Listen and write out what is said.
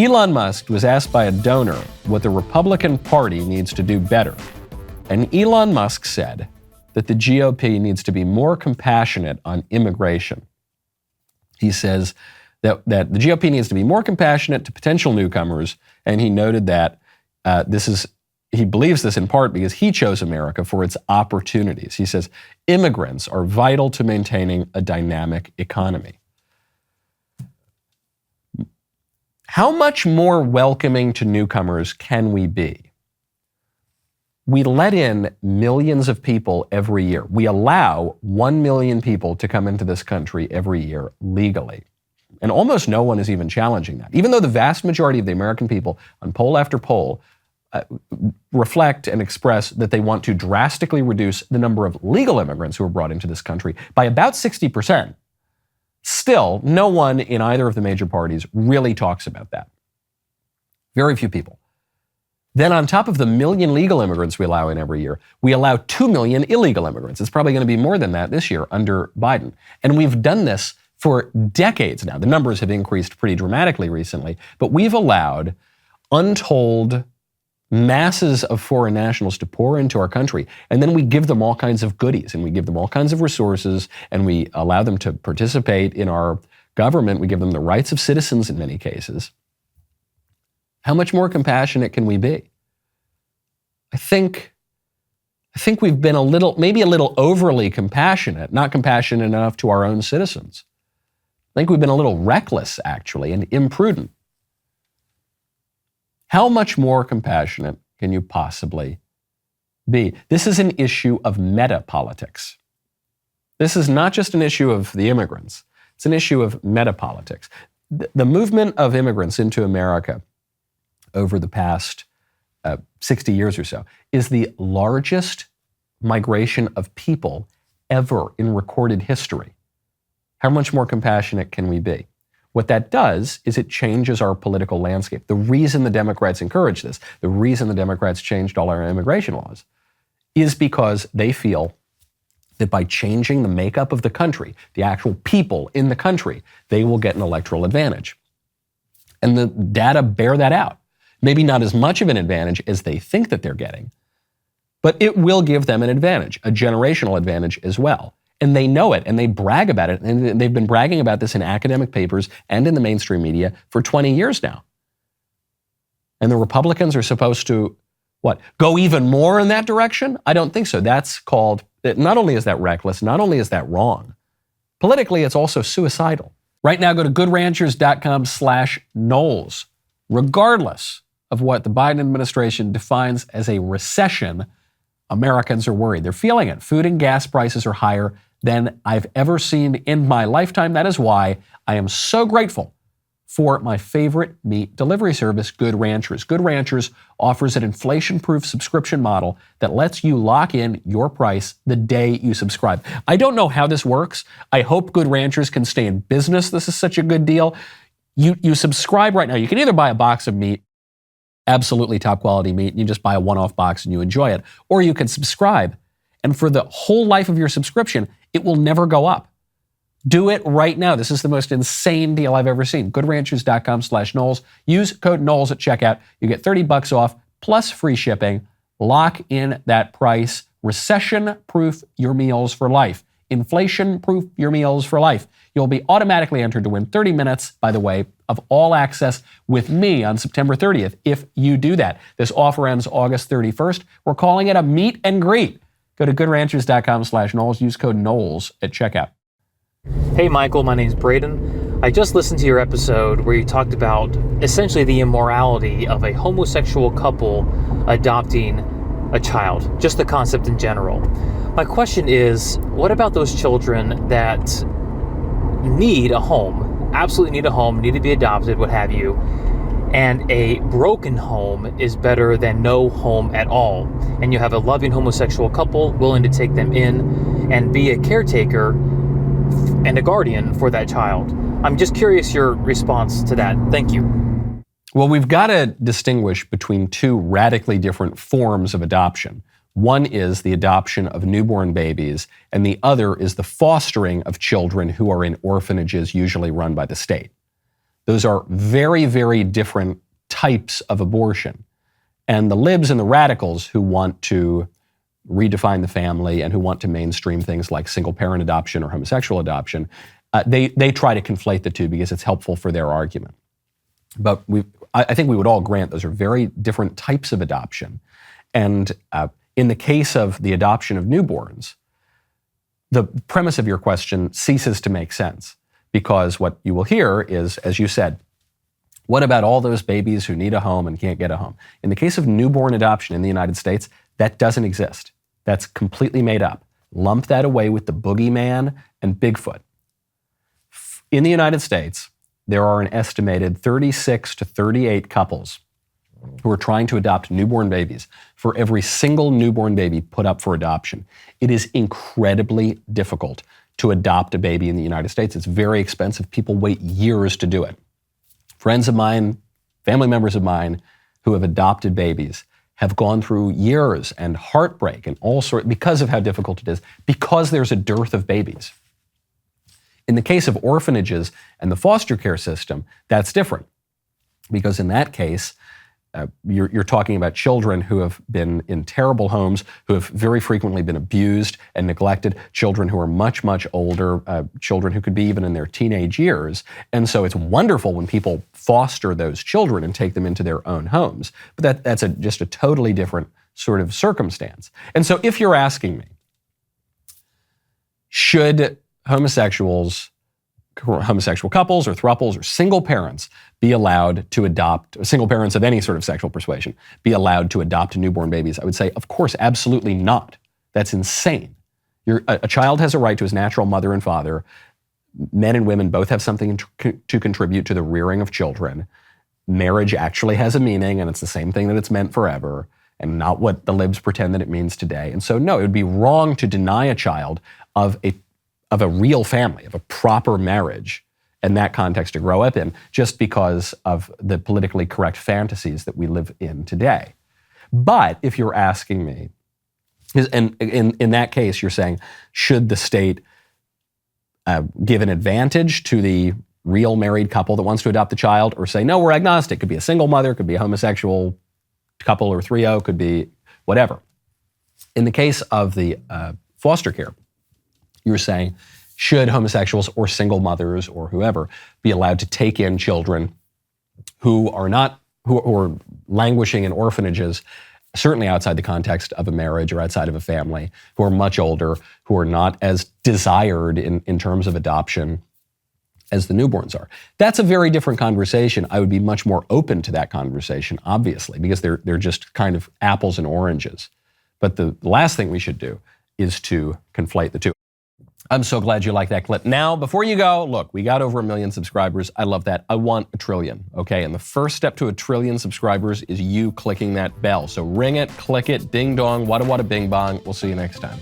Elon Musk was asked by a donor what the Republican Party needs to do better. And Elon Musk said that the GOP needs to be more compassionate on immigration. He says that the GOP needs to be more compassionate to potential newcomers, and he noted that he believes this in part because he chose America for its opportunities. He says immigrants are vital to maintaining a dynamic economy. How much more welcoming to newcomers can we be? We let in millions of people every year. We allow 1 million people to come into this country every year legally. And almost no one is even challenging that. Even though the vast majority of the American people on poll after poll reflect and express that they want to drastically reduce the number of legal immigrants who are brought into this country by about 60%. Still, no one in either of the major parties really talks about that. Very few people. Then on top of the 1 million legal immigrants we allow in every year, we allow 2 million illegal immigrants. It's probably going to be more than that this year under Biden. And we've done this for decades now. The numbers have increased pretty dramatically recently, but we've allowed untold masses of foreign nationals to pour into our country, and then we give them all kinds of goodies, and we give them all kinds of resources, and we allow them to participate in our government. We give them the rights of citizens in many cases. How much more compassionate can we be? I think we've been maybe a little overly compassionate, not compassionate enough to our own citizens. I think we've been a little reckless, actually, and imprudent. How much more compassionate can you possibly be? This is an issue of meta-politics. This is not just an issue of the immigrants. It's an issue of meta-politics. The movement of immigrants into America over the past 60 years or so is the largest migration of people ever in recorded history. How much more compassionate can we be? What that does is it changes our political landscape. The reason the Democrats encourage this, the reason the Democrats changed all our immigration laws, is because they feel that by changing the makeup of the country, the actual people in the country, they will get an electoral advantage. And the data bear that out. Maybe not as much of an advantage as they think that they're getting, but it will give them an advantage, a generational advantage as well. And they know it, and they brag about it, and they've been bragging about this in academic papers and in the mainstream media for 20 years now. And the Republicans are supposed to, go even more in that direction? I don't think so. That's called, not only is that reckless, not only is that wrong, politically it's also suicidal. Right now, go to goodranchers.com/Knowles. Regardless of what the Biden administration defines as a recession, Americans are worried. They're feeling it. Food and gas prices are higher than I've ever seen in my lifetime. That is why I am so grateful for my favorite meat delivery service, Good Ranchers. Good Ranchers offers an inflation-proof subscription model that lets you lock in your price the day you subscribe. I don't know how this works. I hope Good Ranchers can stay in business. This is such a good deal. You subscribe right now. You can either buy a box of meat, absolutely top quality meat, and you just buy a one-off box and you enjoy it, or you can subscribe, and for the whole life of your subscription, it will never go up. Do it right now. This is the most insane deal I've ever seen. GoodRanchers.com/Knowles. Use code Knowles at checkout. You get $30 off plus free shipping. Lock in that price. Recession-proof your meals for life. Inflation-proof your meals for life. You'll be automatically entered to win 30 minutes, by the way, of all access with me on September 30th if you do that. This offer ends August 31st. We're calling it a meet and greet. Go to goodranchers.com/Knowles. Use code Knowles at checkout. Hey, Michael, my name's Braden. I just listened to your episode where you talked about essentially the immorality of a homosexual couple adopting a child, just the concept in general. My question is, what about those children that need a home, absolutely need a home, need to be adopted, what have you, and a broken home is better than no home at all, and you have a loving homosexual couple willing to take them in and be a caretaker and a guardian for that child? I'm just curious your response to that. Thank you. Well, we've got to distinguish between two radically different forms of adoption. One is the adoption of newborn babies, and the other is the fostering of children who are in orphanages usually run by the state. Those are very, very different types of abortion. And the libs and the radicals who want to redefine the family and who want to mainstream things like single-parent adoption or homosexual adoption, they try to conflate the two because it's helpful for their argument. But I think we would all grant those are very different types of adoption. And in the case of the adoption of newborns, the premise of your question ceases to make sense, because what you will hear is, as you said, what about all those babies who need a home and can't get a home? In the case of newborn adoption in the United States, that doesn't exist. That's completely made up. Lump that away with the boogeyman and Bigfoot. In the United States, there are an estimated 36 to 38 couples who are trying to adopt newborn babies for every single newborn baby put up for adoption. It is incredibly difficult to adopt a baby in the United States. It's very expensive. People wait years to do it. Friends of mine, family members of mine who have adopted babies have gone through years and heartbreak and all sorts because of how difficult it is, because there's a dearth of babies. In the case of orphanages and the foster care system, that's different, because in that case, you're talking about children who have been in terrible homes, who have very frequently been abused and neglected, children who are much, much older, children who could be even in their teenage years. And so it's wonderful when people foster those children and take them into their own homes. But that's just a totally different sort of circumstance. And so if you're asking me, should homosexual couples or thruples or single parents be allowed to adopt, single parents of any sort of sexual persuasion, be allowed to adopt newborn babies? I would say, of course, absolutely not. That's insane. A child has a right to his natural mother and father. Men and women both have something to contribute to the rearing of children. Marriage actually has a meaning, and it's the same thing that it's meant forever, and not what the libs pretend that it means today. And so, no, it would be wrong to deny a child of a real family, of a proper marriage, in that context to grow up in, just because of the politically correct fantasies that we live in today. But if you're asking me, and in that case, you're saying, should the state give an advantage to the real married couple that wants to adopt the child, or say, no, we're agnostic. It could be a single mother, could be a homosexual couple or trio, could be whatever. In the case of the foster care, you're saying, should homosexuals or single mothers or whoever be allowed to take in children who are languishing in orphanages, certainly outside the context of a marriage or outside of a family, who are much older, who are not as desired in terms of adoption as the newborns are? That's a very different conversation. I would be much more open to that conversation, obviously, because they're just kind of apples and oranges. But the last thing we should do is to conflate the two. I'm so glad you like that clip. Now, before you go, look, we got over 1 million subscribers. I love that. I want 1 trillion, okay? And the first step to 1 trillion subscribers is you clicking that bell. So ring it, click it, ding dong, wada wada bing bong. We'll see you next time.